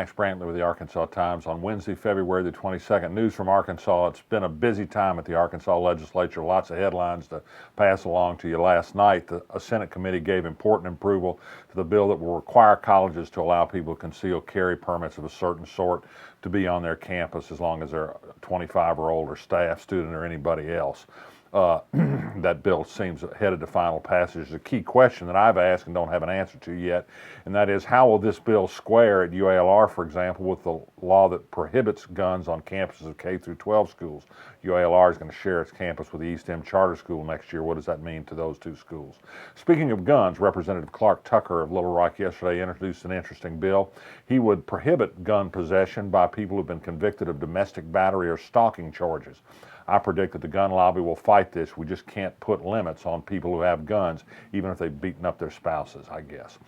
Max Brantley with the Arkansas Times on Wednesday, February the 22nd. News from Arkansas. It's been a busy time at the Arkansas legislature. Lots of headlines to pass along to you. Last night, a Senate committee gave important approval to the bill that will require colleges to allow people to conceal carry permits of a certain sort to be on their campus as long as they're 25 or older, staff, student, or anybody else. That bill seems headed to final passage. The key question that I've asked and don't have an answer to yet, and that is, how will this bill square at UALR, for example, with the law that prohibits guns on campuses of K through 12 schools? UALR is going to share its campus with the East End Charter School next year. What does that mean to those two schools? Speaking of guns, Representative Clark Tucker of Little Rock yesterday introduced an interesting bill. He would prohibit gun possession by people who've been convicted of domestic battery or stalking charges. I predict that the gun lobby will fight this. We just can't put limits on people who have guns, even if they've beaten up their spouses, I guess.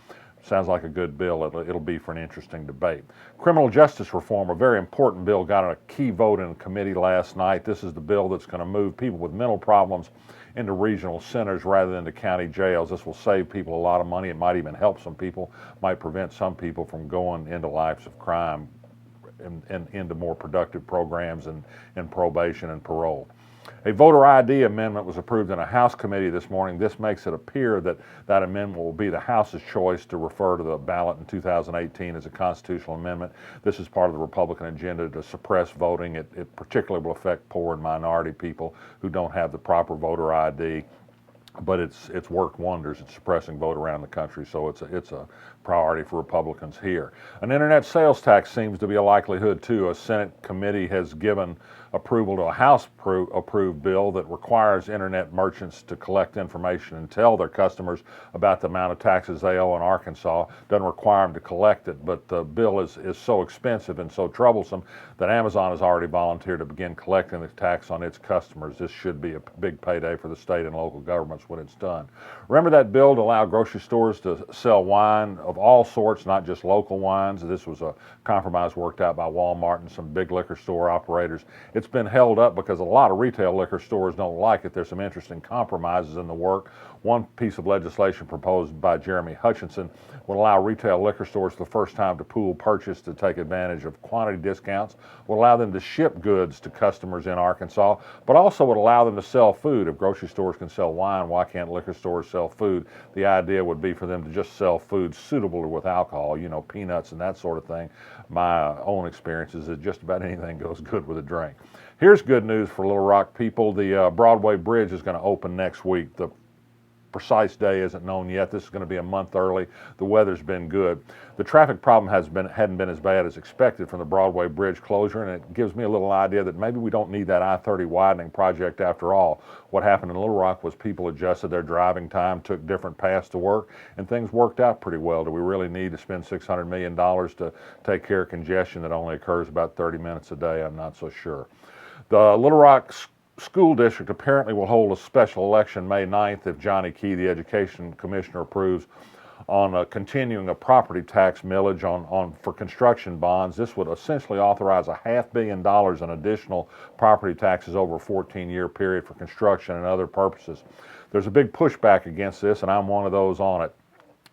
Sounds like a good bill. It'll be for an interesting debate. Criminal justice reform, a very important bill, got a key vote in committee last night. This is the bill that's going to move people with mental problems into regional centers rather than to county jails. This will save people a lot of money. It might even help some people, might prevent some people from going into lives of crime and into more productive programs and probation and parole. A voter ID amendment was approved in a House committee this morning. This makes it appear that that amendment will be the House's choice to refer to the ballot in 2018 as a constitutional amendment. This is part of the Republican agenda to suppress voting. It particularly will affect poor and minority people who don't have the proper voter ID. But it's worked wonders at suppressing vote around the country, so it's a priority for Republicans here. An internet sales tax seems to be a likelihood too. A Senate committee has given approval to a House-approved bill that requires internet merchants to collect information and tell their customers about the amount of taxes they owe in Arkansas. Doesn't require them to collect it, but the bill is so expensive and so troublesome that Amazon has already volunteered to begin collecting the tax on its customers. This should be a big payday for the state and local governments when it's done. Remember that bill to allow grocery stores to sell wine of all sorts, not just local wines? This was a compromise worked out by Walmart and some big liquor store operators. It's been held up because a lot of retail liquor stores don't like it. There's some interesting compromises in the work. One piece of legislation proposed by Jeremy Hutchinson would allow retail liquor stores for the first time to pool purchase to take advantage of quantity discounts, would allow them to ship goods to customers in Arkansas, but also would allow them to sell food. If grocery stores can sell wine, why can't liquor stores sell food? The idea would be for them to just sell food suitable with alcohol, you know, peanuts and that sort of thing. My own experience is that just about anything goes good with a drink. Here's good news for Little Rock people. The Broadway Bridge is going to open next week. The precise day isn't known yet. This is going to be a month early. The weather's been good. The traffic problem hadn't been as bad as expected from the Broadway Bridge closure, and it gives me a little idea that maybe we don't need that I-30 widening project after all. What happened in Little Rock was people adjusted their driving time, took different paths to work, and things worked out pretty well. Do we really need to spend $600 million to take care of congestion that only occurs about 30 minutes a day? I'm not so sure. The Little Rock School District apparently will hold a special election May 9th if Johnny Key, the Education Commissioner, approves on continuing a property tax millage for construction bonds. This would essentially authorize $500 million in additional property taxes over a 14-year period for construction and other purposes. There's a big pushback against this, and I'm one of those on it.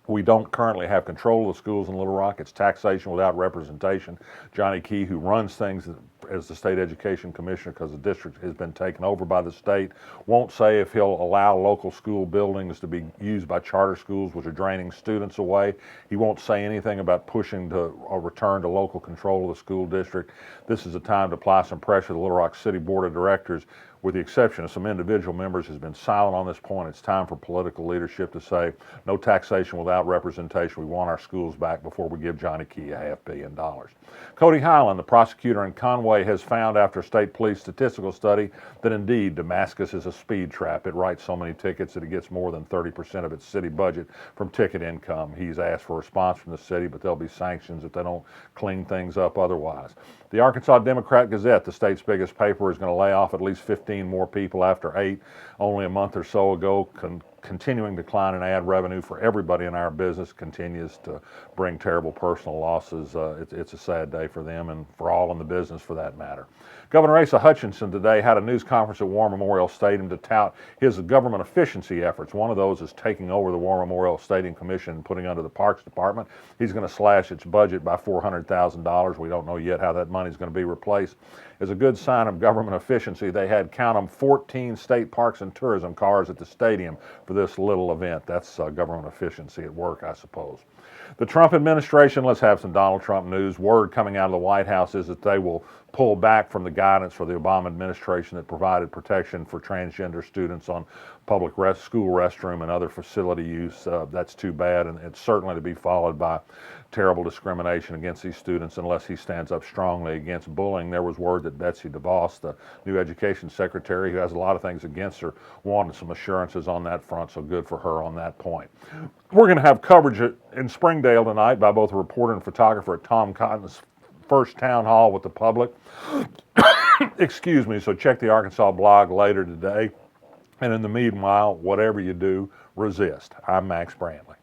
We don't currently have control of the schools in Little Rock. It's taxation without representation. Johnny Key, who runs things as the state education commissioner because the district has been taken over by the state, won't say if he'll allow local school buildings to be used by charter schools, which are draining students away. He won't say anything about pushing to a return to local control of the school district. This is a time to apply some pressure. The Little Rock City Board of Directors, with the exception of some individual members, has been silent on this point. It's time for political leadership to say no taxation without representation. We want our schools back before we give Johnny Key $500 million. Cody Highland, the prosecutor in Conway, has found after a state police statistical study that indeed Damascus is a speed trap. It writes so many tickets that it gets more than 30% of its city budget from ticket income. He's asked for a response from the city, but there'll be sanctions if they don't clean things up otherwise. The Arkansas Democrat-Gazette, the state's biggest paper, is going to lay off at least 15 more people after 8 only a month or so ago. Continuing decline in ad revenue for everybody in our business continues to bring terrible personal losses. It's a sad day for them and for all in the business for that matter. Governor Asa Hutchinson today had a news conference at War Memorial Stadium to tout his government efficiency efforts. One of those is taking over the War Memorial Stadium Commission and putting under the Parks Department. He's going to slash its budget by $400,000. We don't know yet how that money is going to be replaced. As a good sign of government efficiency, they had, count them, 14 state parks and tourism cars at the stadium for this little event. That's government efficiency at work, I suppose. The Trump administration, let's have some Donald Trump news. Word coming out of the White House is that they will pull back from the guidance for the Obama administration that provided protection for transgender students on public school restroom and other facility use. That's too bad, and it's certainly to be followed by terrible discrimination against these students unless he stands up strongly against bullying. There was word that Betsy DeVos, the new education secretary, who has a lot of things against her, wanted some assurances on that front, so good for her on that point. We're going to have coverage in Springdale tonight by both a reporter and photographer at Tom Cotton's first town hall with the public. Excuse me, so check the Arkansas blog later today. And in the meanwhile, whatever you do, resist. I'm Max Brantley.